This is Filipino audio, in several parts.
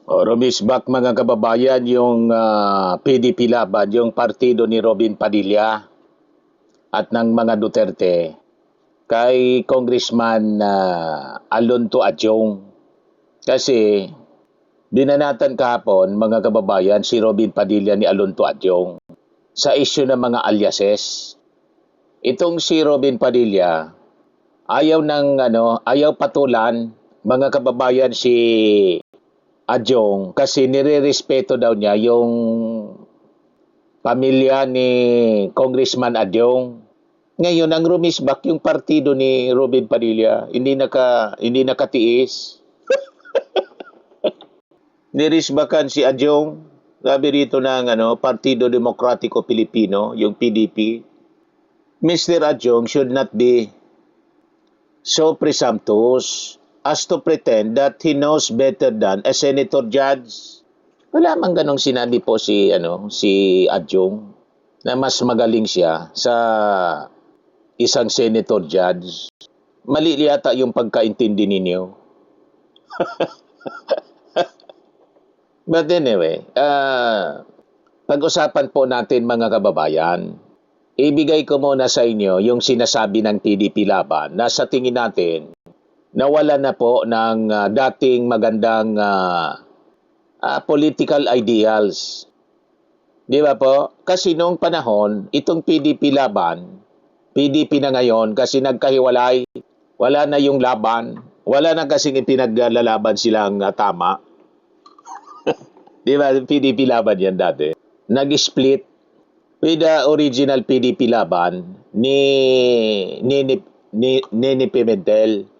O, rumisbak mga kababayan yung PDP Laban, yung partido ni Robin Padilla at ng mga Duterte kay Congressman Alonto Adjong. Kasi binanatan kahapon mga kababayan si Robin Padilla ni Alonto Adjong sa issue ng mga aliases. Itong si Robin Padilla ayaw patulan mga kababayan si Adjong kasi nirerespeto daw niya yung pamilya ni Congressman Adjong. Ngayon ang rumisbak yung partido ni Robin Padilla, hindi nakatiis. Nirisbakan si Adjong, sabi rito ng Partido Demokratiko Pilipino, yung PDP. Mr. Adjong should not be so presumptuous as to pretend that he knows better than a senator judge. Wala mang ganong sinabi po si Adjong na mas magaling siya sa isang senator judge. Mali yata yung pagkaintindi ninyo. But anyway, pag-usapan po natin mga kababayan. Ibigay ko muna sa inyo yung sinasabi ng PDP Laban na sa tingin natin nawala na po ng dating magandang political ideals. Di ba po? Kasi noong panahon, itong PDP Laban, PDP na ngayon kasi nagkahiwalay, wala na yung laban, wala na kasing ipinaglalaban silang tama. Di ba? PDP Laban yan dati. Nag-split with the original PDP Laban ni Nene Pimentel.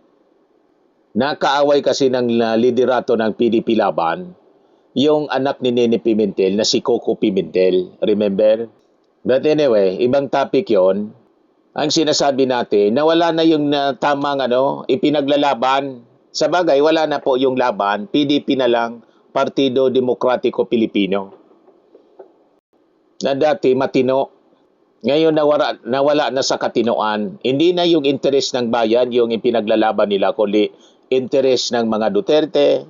Nakaaway kasi ng liderato ng PDP Laban yung anak ni Nene Pimentel na si Coco Pimentel. Remember? But anyway, ibang topic yon. Ang sinasabi natin, nawala na yung tamang ipinaglalaban. Sa bagay, wala na po yung laban. PDP na lang, Partido Demokratiko Pilipino. Na dati matino. Ngayon nawala na sa katinoan. Hindi na yung interes ng bayan yung ipinaglalaban nila, kundi interes ng mga Duterte,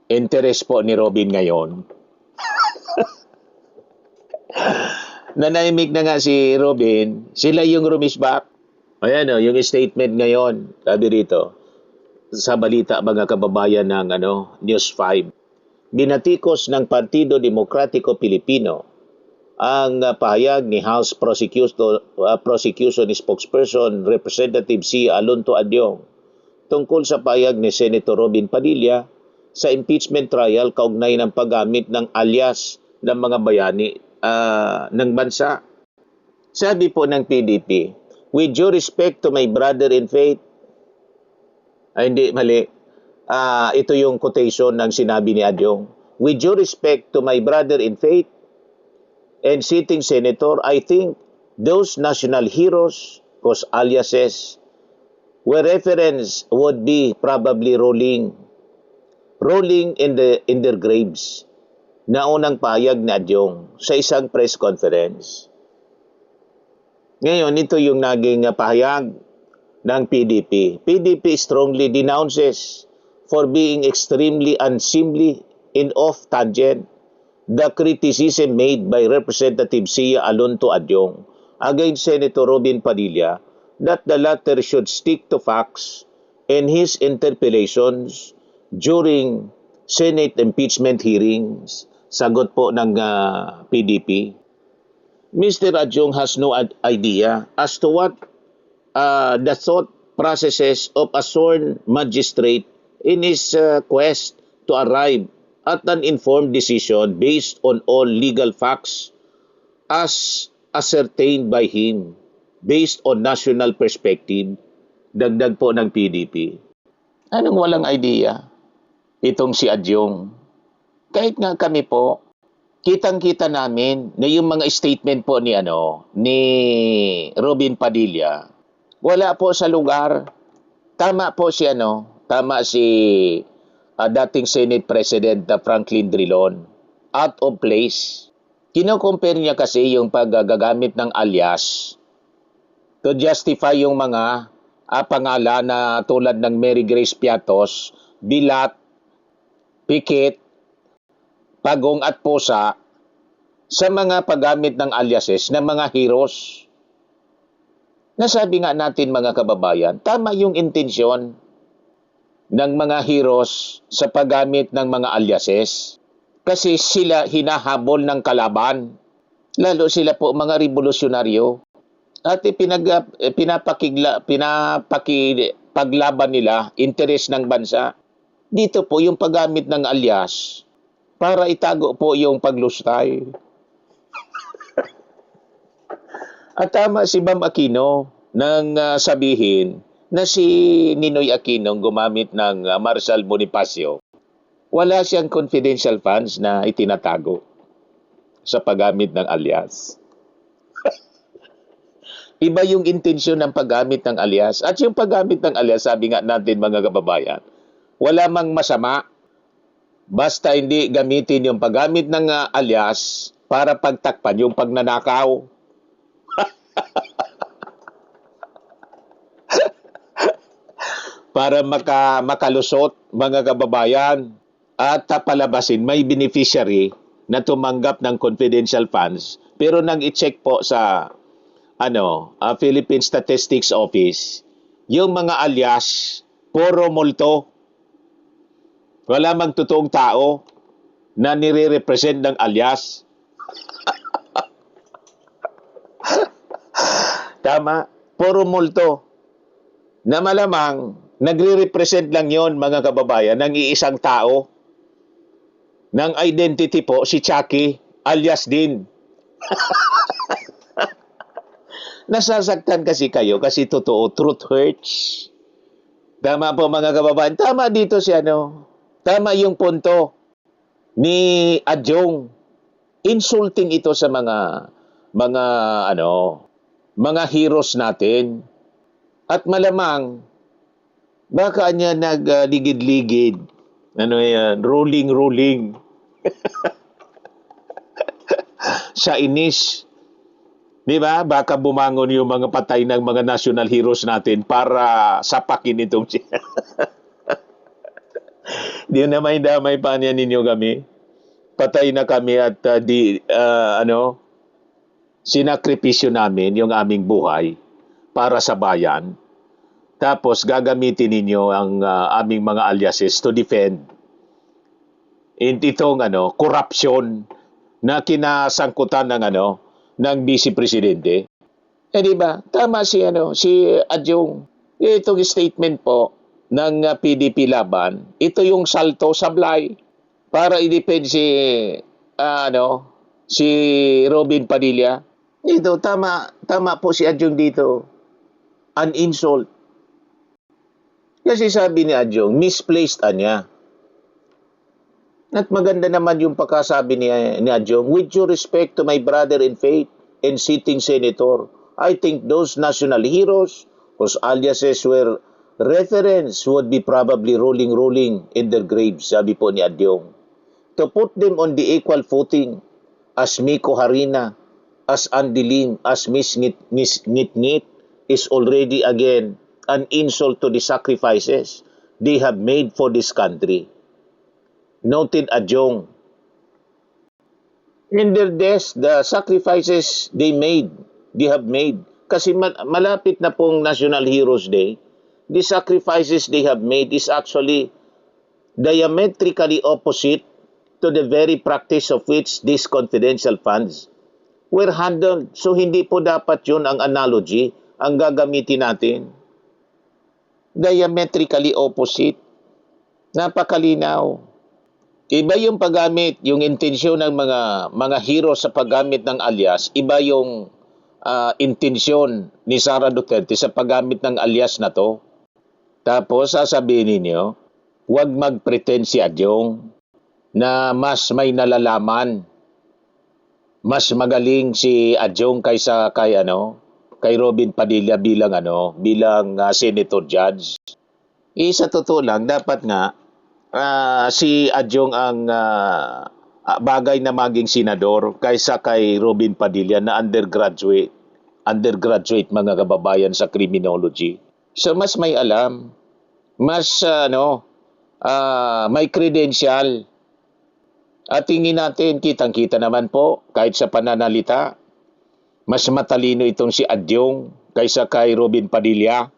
interes po ni Robin ngayon. Nanahimik na nga si Robin, sila yung rumisbak. Ayan yung statement ngayon, sabi rito, sa balita mga kababayan ng News 5. Binatikos ng Partido Demokratiko Pilipino ang pahayag ni House Prosecution Spokesperson Representative C. Alonto Adjong tungkol sa pahayag ni Senator Robin Padilla sa impeachment trial kaugnay ng paggamit ng alias ng mga bayani ng bansa. Sabi po ng PDP, with due respect to my brother in faith, hindi, mali. Ito yung quotation ng sinabi ni Adjong. With due respect to my brother in faith and sitting senator, I think those national heroes, whose aliases were referenced, would be probably rolling in their graves. Naunang pahayag ni Adjong sa isang press conference. Ngayon, ito yung naging pahayag ng PDP. PDP strongly denounces for being extremely unseemly and off-tangent the criticism made by Representative Sia Alonto Adjong against Senator Robin Padilla that the latter should stick to facts in his interpellations during Senate impeachment hearings. Sagot po ng PDP. Mr. Adjong has no idea as to what the thought processes of a sworn magistrate in his quest to arrive at an informed decision based on all legal facts as ascertained by him based on national perspective. Dagdag po ng PDP. Anong walang idea? Itong si Adjong. Kahit nga kami po, kitang-kita namin na yung mga statement po ni Robin Padilla, wala po sa lugar. Tama po si dating Senate President Franklin Drilon, out of place. Kino-compare niya kasi yung paggagamit ng alias to justify yung mga pangalan na tulad ng Mary Grace Piatos, Bilat, Pikit, pagong at pusa sa mga paggamit ng aliases ng mga heroes. Nasabi nga natin mga kababayan, tama yung intensyon ng mga heroes sa paggamit ng mga aliases. Kasi sila hinahabol ng kalaban. Lalo sila po mga revolusyonaryo. At pinapakipaglaban nila interes ng bansa. Dito po yung paggamit ng alias para itago po yung paglustay. At tama si Ma'am Aquino nang sabihin na si Ninoy Aquino gumamit ng Marshal Bonifacio. Wala siyang confidential funds na itinatago sa paggamit ng alias. Iba yung intensyon ng paggamit ng alias. At yung paggamit ng alias, sabi nga natin mga kababayan, wala mang masama basta hindi gamitin yung paggamit ng alias para pagtakpan yung pagnanakaw. Para makalusot mga kababayan at palabasin may beneficiary na tumanggap ng confidential funds pero nang i-check po sa Philippine Statistics Office yung mga alias puro multo, wala mang totoong tao na nire-represent ng alias. Tama, puro multo na malamang nagre-represent lang yon mga kababayan ng iisang tao. Ng identity po si Chucky alias din. Nasasaktan kasi kayo kasi totoo, truth hurts. Tama po mga kababayan. Tama dito si tama yung punto ni Adjong. Insulting ito sa mga heroes natin. At malamang baka niya nagligid-ligid. Ruling. Sa inis. Di ba? Baka bumangon yung mga patay ng mga national heroes natin para sapakin itong siya. Di na may damay pa niya ninyo kami. Patay na kami at sinakripisyo namin yung aming buhay para sa bayan. Tapos gagamitin ninyo ang aming mga aliases to defend itong corruption na kinasangkutan ng Vice Presidente. Di ba? Tama si Adjong. Itong statement po ng PDP Laban, ito yung salto sablay para i-defend si Robin Padilla. Ito tama po si Adjong dito. An insult. Kasi sabi ni Adjong, misplaced niya. At maganda naman yung pagkasabi ni Adjong, with due respect to my brother in faith and sitting senator, I think those national heroes whose aliases were referenced would be probably rolling in their graves, sabi po ni Adjong. To put them on the equal footing as Miko Harina, as Andiling, as Miss Ngit is already again an insult to the sacrifices they have made for this country. Noted Adjong. In their deaths, the sacrifices they have made. Kasi malapit na pong National Heroes Day, the sacrifices they have made is actually diametrically opposite to the very practice of which these confidential funds were handled. So hindi po dapat yun ang analogy ang gagamitin natin. Diametrically opposite. Napakalinaw. Iba yung paggamit, yung intensyon ng mga hero sa paggamit ng alias, iba yung intensyon ni Sara Duterte sa paggamit ng alias na to. Tapos sasabihin ninyo, huwag mag-pretend si Adjong na mas may nalalaman. Mas magaling si Adjong kaysa kay Robin Padilla bilang senator judge. Sa totoo lang, dapat nga si Adjong ang bagay na maging senador kaysa kay Robin Padilla na undergraduate mga kababayan sa criminology. So mas may alam, mas may credential. At tingin natin, kitang-kita naman po, kahit sa pananalita, mas matalino itong si Adyong kaysa kay Robin Padilla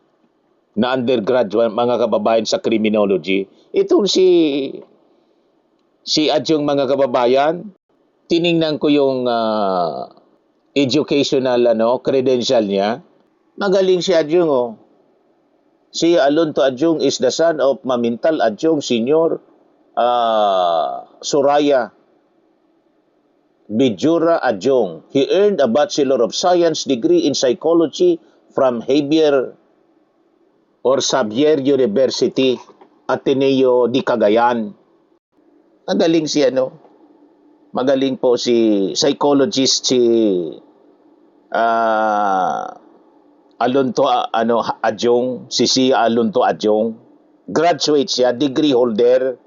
na undergraduate mga kababayan sa criminology. Itong si Adyong mga kababayan, tiningnan ko yung educational credential niya. Magaling si Adyong oh. Si Alonto Adyong is the son of Mamintal Adyong Senior, Soraya Bijura Adyong. He earned a Bachelor of Science degree in Psychology from Xavier University, Ateneo de Cagayan. Magaling si magaling po si psychologist si Alonto Adyong, si Alonto Adyong. Graduate siya, degree holder.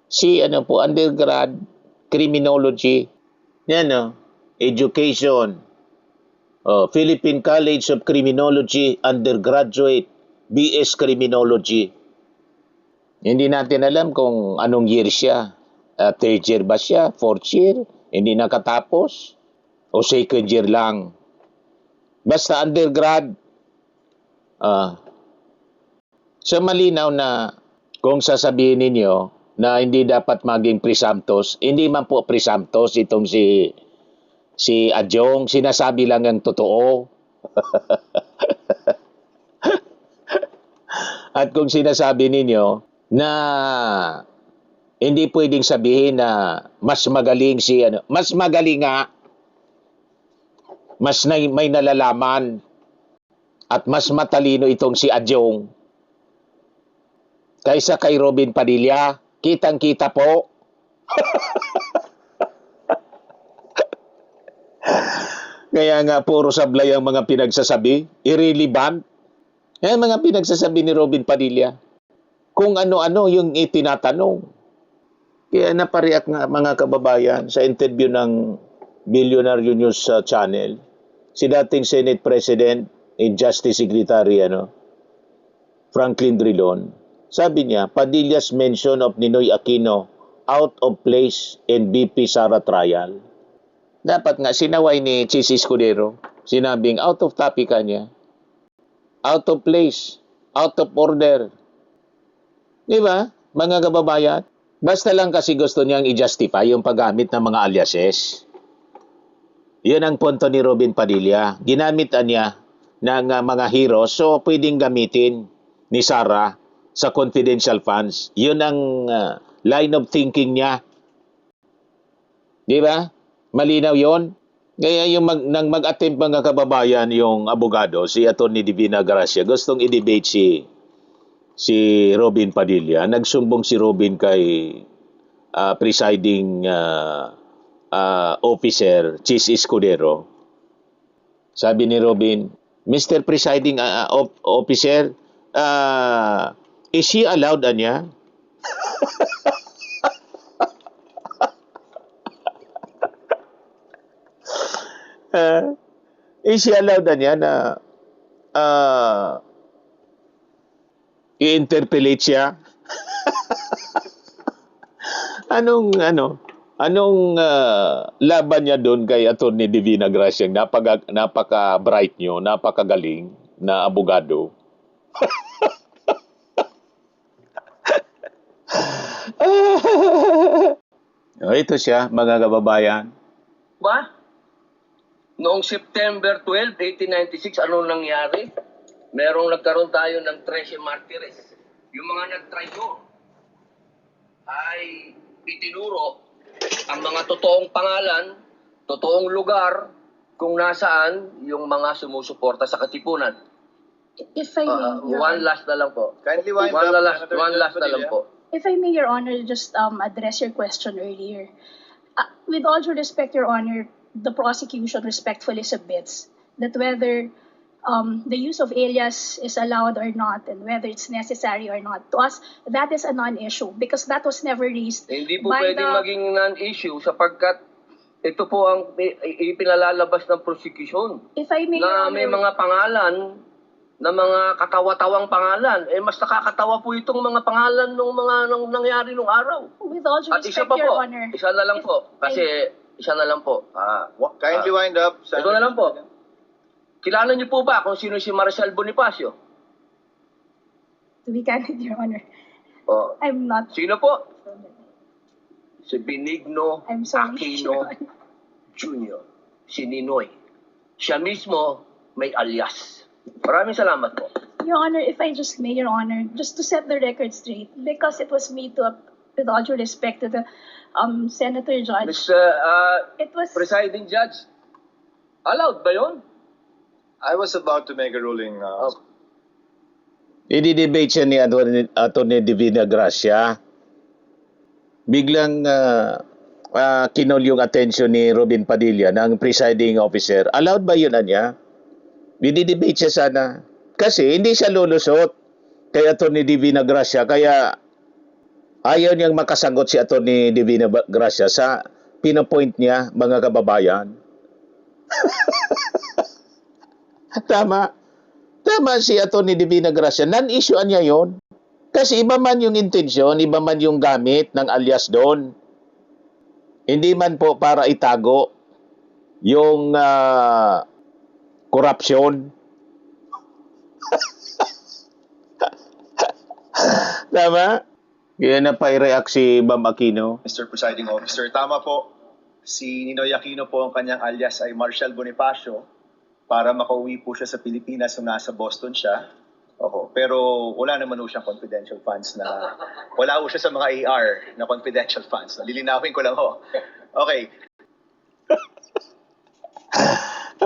Si undergrad, criminology. Yan education. Philippine College of Criminology, undergraduate, BS Criminology. Hindi natin alam kung anong year siya. Third year ba siya? Fourth year? Hindi nakatapos? O second year lang? Basta undergrad. So malinaw na kung sasabihin ninyo na hindi dapat maging presumptuous, hindi man po presumptuous itong si Adyong, sinasabi lang ang totoo. At kung sinasabi ninyo na hindi pwedeng sabihin na mas magaling mas magaling nga, may nalalaman, at mas matalino itong si Adyong kaysa kay Robin Padilla. Kitang-kita po. Kaya nga puro sablay ang mga pinagsasabi, irrelevant. Yan mga pinagsasabi ni Robin Padilla. Kung ano-ano yung itinatanong. Kaya napareact nga mga kababayan sa interview ng Billionaire News Channel, si dating Senate President and Justice Secretary Franklin Drilon, sabi niya, Padilla's mention of Ninoy Aquino out of place in BP Sara trial. Dapat nga sinaway ni Chis Escudero, sinabing out of topic niya, out of place, out of order. Di ba, mga kababayan? Basta lang kasi gusto niyang i-justify yung paggamit ng mga aliases. Yun ang punto ni Robin Padilla. Ginamitan niya ng mga heroes, so pwedeng gamitin ni Sara sa confidential funds. Yun ang line of thinking niya. Di ba? Malinaw yon. Kaya yung nang mag-attempt mga kababayan yung abogado, si Atty. Divina Gracia, gustong i-debate si Robin Padilla. Nagsumbong si Robin kay presiding officer, Chis Escudero. Sabi ni Robin, Mr. Presiding Officer, is she allowed niya? Is she allowed niya na i-interpellate siya? Anong laban niya doon kay Atty. Divina Gracia? Napaka-bright nyo, napakagaling na abogado. Ito siya, mga kababayan. Ba? Noong September 12, 1896, anong nangyari? Nagkaroon tayo ng 13 martires. Yung mga nagtrayo ay itinuro ang mga totoong pangalan, totoong lugar, kung nasaan yung mga sumusuporta sa Katipunan. If I may, Your One Honor. last na lang po. Kindly wind One up, last Senator na lang Padilla. po. If I may, Your Honor, just address your question earlier. With all due respect, Your Honor, the prosecution respectfully submits that whether the use of alias is allowed or not and whether it's necessary or not, to us, that is a non-issue because that was never raised Hindi po by pwedeng maging non-issue sapagkat ito po ang ipinalalabas ng prosecution If I may, Your na may Honor, mga pangalan na mga katawa-tawang pangalan. Eh, mas nakakatawa po itong mga pangalan ng mga nangyari nung araw. With all due At isa respect, pa Your po, Honor. isa na lang if po. Kasi, isa na lang po. Kindly wind up. Ito na lang po. Kilala niyo po ba kung sino si Marcel Bonifacio? To be candid, Your Honor, O, I'm not. sino po? Si Benigno I'm sorry, Aquino Your Honor. Jr. Si Ninoy. Siya mismo may alias. Maraming salamat po. Your Honor, if I just may, Your Honor, just to set the record straight, because it was made to, with all due respect to the Senator Judge, Mr. it was, Presiding Judge, allowed ba yun? I was about to make a ruling. I-debate siya ni Atty. Divina Gracia. Biglang kinol yung attention ni Robin Padilla ng presiding officer. Allowed ba yun, Anya? I-debate siya sana. Kasi hindi siya lulusot kay Atty. Divina Gracia. Kaya ayaw niyang makasagot si Atty. Divina Gracia sa pinopoint niya, mga kababayan. Tama. Tama si Atty. Divina Gracia. Non-issuean niya yon. Kasi iba man yung intensyon, iba man yung gamit ng alias doon. Hindi man po para itago yung korupsyon. Tama? Kaya na pa-react si Bam Aquino. Mr. Presiding Officer, tama po. Si Ninoy Aquino po, ang kanyang alias ay Marcel Bonifacio para makauwi po siya sa Pilipinas nung nasa Boston siya. Oho, pero wala naman po siyang confidential funds na wala po siya sa mga AR na confidential funds. Lilinawin ko lang ho. Okay.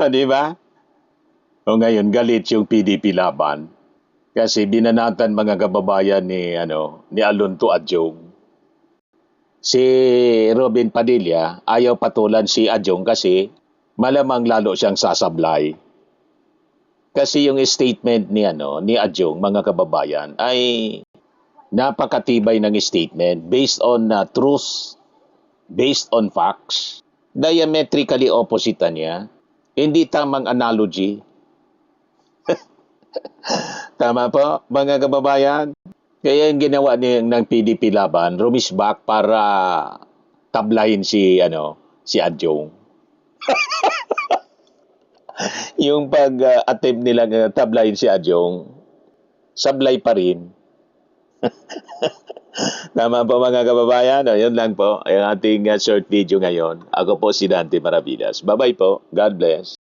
Di ba? O ngayon, galit yung PDP laban. Kasi binanatan mga kababayan ni Alonto Adjong. Si Robin Padilla ayaw patulan si Adjong kasi malamang lalo siyang sasablay. Kasi yung statement ni Adjong, mga kababayan, ay napakatibay ng statement based on truth, based on facts. Diametrically opposite niya. Hindi tamang analogy. Tama po, mga kababayan. Kaya yung ginawa ng PDP laban, rumisbak para tablahin si Adjong. Yung pag-attempt nila tablahin si Adjong, sablay pa rin. Tama po, mga kababayan. Yun lang po, ang ating short video ngayon. Ako po si Dante Maravillas. Bye-bye po. God bless.